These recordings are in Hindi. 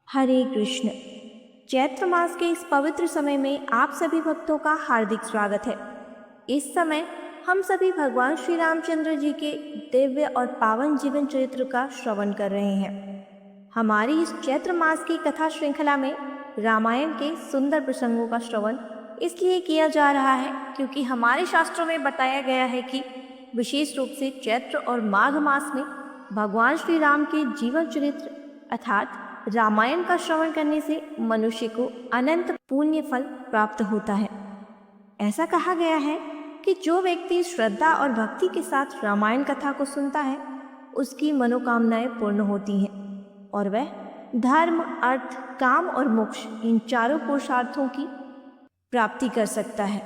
हरे कृष्ण। चैत्र मास के इस पवित्र समय में आप सभी भक्तों का हार्दिक स्वागत है। इस समय हम सभी भगवान श्री रामचंद्र जी के दिव्य और पावन जीवन चरित्र का श्रवण कर रहे हैं। हमारी इस चैत्र मास की कथा श्रृंखला में रामायण के सुंदर प्रसंगों का श्रवण इसलिए किया जा रहा है क्योंकि हमारे शास्त्रों में बताया गया है कि विशेष रूप से चैत्र और माघ मास में भगवान श्री राम के जीवन चरित्र अर्थात रामायण का श्रवण करने से मनुष्य को अनंत पुण्य फल प्राप्त होता है। ऐसा कहा गया है कि जो व्यक्ति श्रद्धा और भक्ति के साथ रामायण कथा को सुनता है उसकी मनोकामनाएं पूर्ण होती हैं और वह धर्म, अर्थ, काम और मोक्ष इन चारों पुरुषार्थों की प्राप्ति कर सकता है।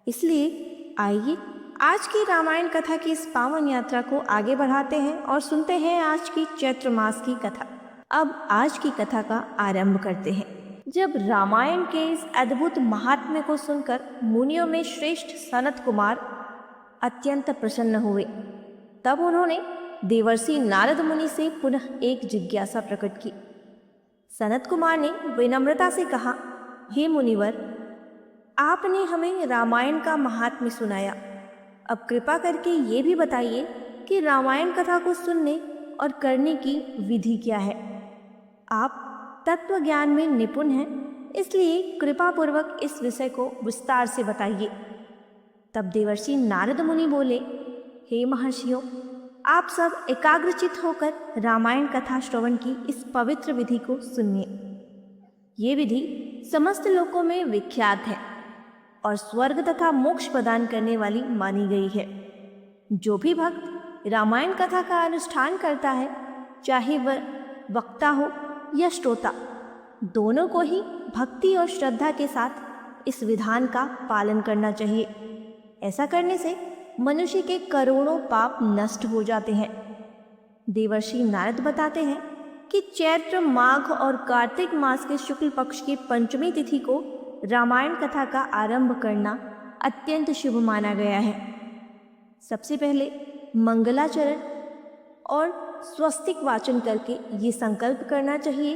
इसलिए आइए आज की रामायण कथा की इस पावन यात्रा को आगे बढ़ाते हैं और सुनते हैं आज की चैत्र मास की कथा। अब आज की कथा का आरंभ करते हैं। जब रामायण के इस अद्भुत महात्म्य को सुनकर मुनियों में श्रेष्ठ सनत कुमार अत्यंत प्रसन्न हुए, तब उन्होंने देवर्षि नारद मुनि से पुनः एक जिज्ञासा प्रकट की। सनत कुमार ने विनम्रता से कहा, हे मुनिवर, आपने हमें रामायण का महात्म्य सुनाया। अब कृपा करके ये भी बताइए कि रामायण कथा को सुनने और करने की विधि क्या है। आप तत्व ज्ञान में निपुण हैं, इसलिए कृपा पूर्वक इस विषय को विस्तार से बताइए। तब देवर्षि नारद मुनि बोले, हे महर्षियों, आप सब एकाग्रचित होकर रामायण कथा श्रवण की इस पवित्र विधि को सुनिए। ये विधि समस्त लोकों में विख्यात है और स्वर्ग तथा मोक्ष प्रदान करने वाली मानी गई है। जो भी भक्त रामायण कथा का अनुष्ठान करता है, चाहे वह वक्ता हो या श्रोता, दोनों को ही भक्ति और श्रद्धा के साथ इस विधान का पालन करना चाहिए। ऐसा करने से मनुष्य के करोड़ों पाप नष्ट हो जाते हैं। देवर्षि नारद बताते हैं कि चैत्र, माघ और कार्तिक मास के शुक्ल पक्ष की पंचमी तिथि को रामायण कथा का आरंभ करना अत्यंत शुभ माना गया है। सबसे पहले मंगलाचरण और स्वस्तिक वाचन करके ये संकल्प करना चाहिए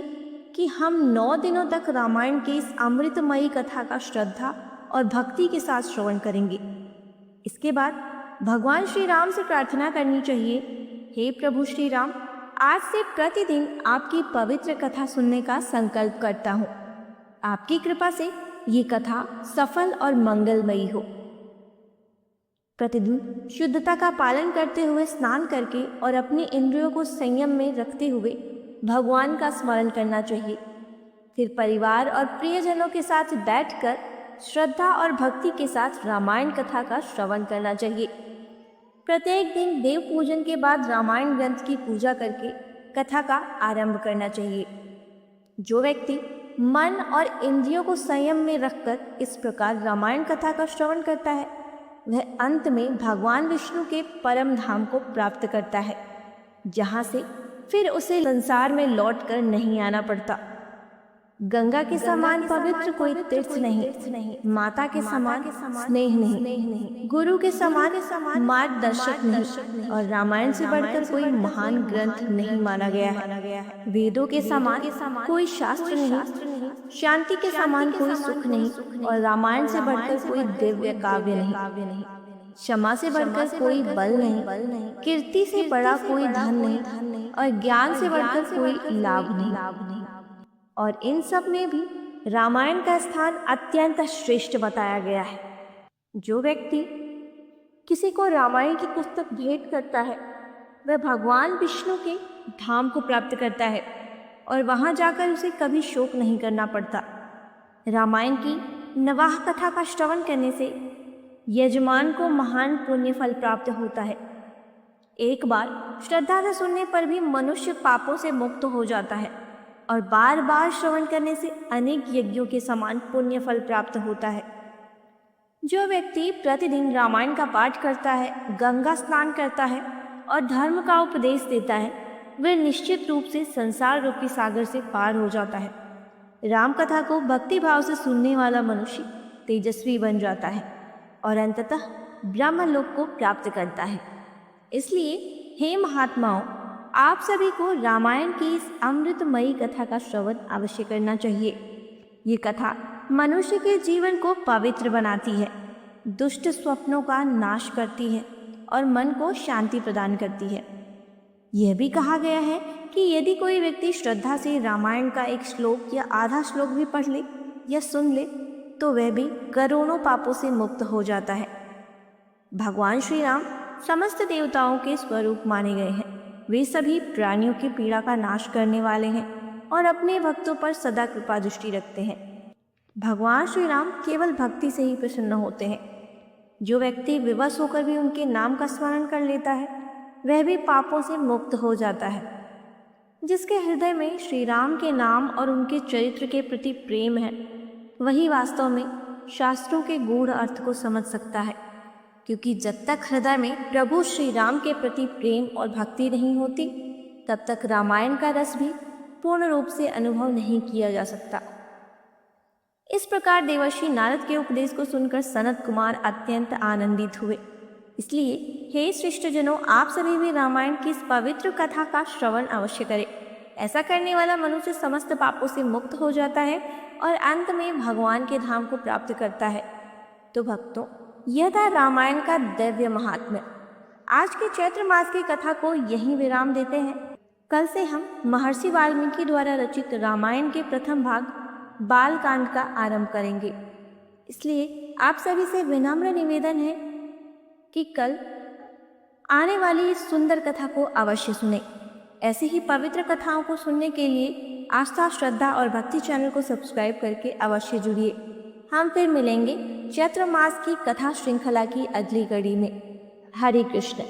कि हम 9 दिनों तक रामायण के इस अमृतमयी कथा का श्रद्धा और भक्ति के साथ श्रवण करेंगे। इसके बाद भगवान श्री राम से प्रार्थना करनी चाहिए, हे प्रभु श्री राम, आज से प्रतिदिन आपकी पवित्र कथा सुनने का संकल्प करता हूँ। आपकी कृपा से ये कथा सफल और मंगलमयी हो। प्रतिदिन शुद्धता का पालन करते हुए स्नान करके और अपनी इंद्रियों को संयम में रखते हुए भगवान का स्मरण करना चाहिए। फिर परिवार और प्रियजनों के साथ बैठकर श्रद्धा और भक्ति के साथ रामायण कथा का श्रवण करना चाहिए। प्रत्येक दिन देव पूजन के बाद रामायण ग्रंथ की पूजा करके कथा का आरंभ करना चाहिए। जो व्यक्ति मन और इंद्रियों को संयम में रखकर इस प्रकार रामायण कथा का श्रवण करता है, वह अंत में भगवान विष्णु के परम धाम को प्राप्त करता है, जहाँ से फिर उसे संसार में लौटकर नहीं आना पड़ता। गंगा के समान पवित्र कोई तीर्थ नहीं, माता के समान स्नेह नहीं, गुरु के समान मार्गदर्शक नहीं और रामायण से बढ़कर कोई महान ग्रंथ नहीं माना गया है। वेदों के समान कोई शास्त्र नहीं, शांति के समान कोई सुख नहीं और रामायण से बढ़कर कोई दिव्य काव्य नहीं। क्षमा से बढ़कर कोई बल नहीं, कीर्ति से बड़ा कोई धन नहीं और ज्ञान से बढ़कर कोई लाभ नहीं। और इन सब में भी रामायण का स्थान अत्यंत श्रेष्ठ बताया गया है। जो व्यक्ति किसी को रामायण की पुस्तक भेंट करता है, वह भगवान विष्णु के धाम को प्राप्त करता है और वहां जाकर उसे कभी शोक नहीं करना पड़ता। रामायण की नवाह कथा का श्रवण करने से यजमान को महान पुण्य फल प्राप्त होता है। एक बार श्रद्धा से सुनने पर भी मनुष्य पापों से मुक्त हो जाता है और बार बार श्रवण करने से अनेक यज्ञों के समान पुण्य फल प्राप्त होता है। जो व्यक्ति प्रतिदिन रामायण का पाठ करता है, गंगा स्नान करता है और धर्म का उपदेश देता है, वह निश्चित रूप से संसार रूपी सागर से पार हो जाता है। राम कथा को भक्ति भाव से सुनने वाला मनुष्य तेजस्वी बन जाता है और अंततः ब्रह्मलोक को प्राप्त करता है। इसलिए हे महात्माओं, आप सभी को रामायण की इस अमृतमयी कथा का श्रवण अवश्य करना चाहिए। ये कथा मनुष्य के जीवन को पवित्र बनाती है, दुष्ट स्वप्नों का नाश करती है और मन को शांति प्रदान करती है। यह भी कहा गया है कि यदि कोई व्यक्ति श्रद्धा से रामायण का एक श्लोक या आधा श्लोक भी पढ़ ले या सुन ले तो वह भी करोड़ों पापों से मुक्त हो जाता है। भगवान श्री राम समस्त देवताओं के स्वरूप माने गए हैं। वे सभी प्राणियों की पीड़ा का नाश करने वाले हैं और अपने भक्तों पर सदा कृपा दृष्टि रखते हैं। भगवान श्री राम केवल भक्ति से ही प्रसन्न होते हैं। जो व्यक्ति विवश होकर भी उनके नाम का स्मरण कर लेता है वह भी पापों से मुक्त हो जाता है। जिसके हृदय में श्री राम के नाम और उनके चरित्र के प्रति प्रेम है वही वास्तव में शास्त्रों के गूढ़ अर्थ को समझ सकता है, क्योंकि जब तक हृदय में प्रभु श्री राम के प्रति प्रेम और भक्ति नहीं होती तब तक रामायण का रस भी पूर्ण रूप से अनुभव नहीं किया जा सकता। इस प्रकार देवर्षि नारद के उपदेश को सुनकर सनत कुमार अत्यंत आनंदित हुए। इसलिए हे श्रेष्ठजनों, आप सभी भी रामायण की इस पवित्र कथा का श्रवण अवश्य करें। ऐसा करने वाला मनुष्य समस्त पापों से मुक्त हो जाता है और अंत में भगवान के धाम को प्राप्त करता है। तो भक्तों, यह था रामायण का दिव्य महात्म्य। आज के चैत्र मास की कथा को यहीं विराम देते हैं। कल से हम महर्षि वाल्मीकि द्वारा रचित रामायण के प्रथम भाग बालकांड का आरंभ करेंगे। इसलिए आप सभी से विनम्र निवेदन है कि कल आने वाली इस सुंदर कथा को अवश्य सुनें। ऐसी ही पवित्र कथाओं को सुनने के लिए आस्था, श्रद्धा और भक्ति चैनल को सब्सक्राइब करके अवश्य जुड़िए। हम फिर मिलेंगे चैत्र मास की कथा श्रृंखला की अगली कड़ी में। हरे कृष्ण।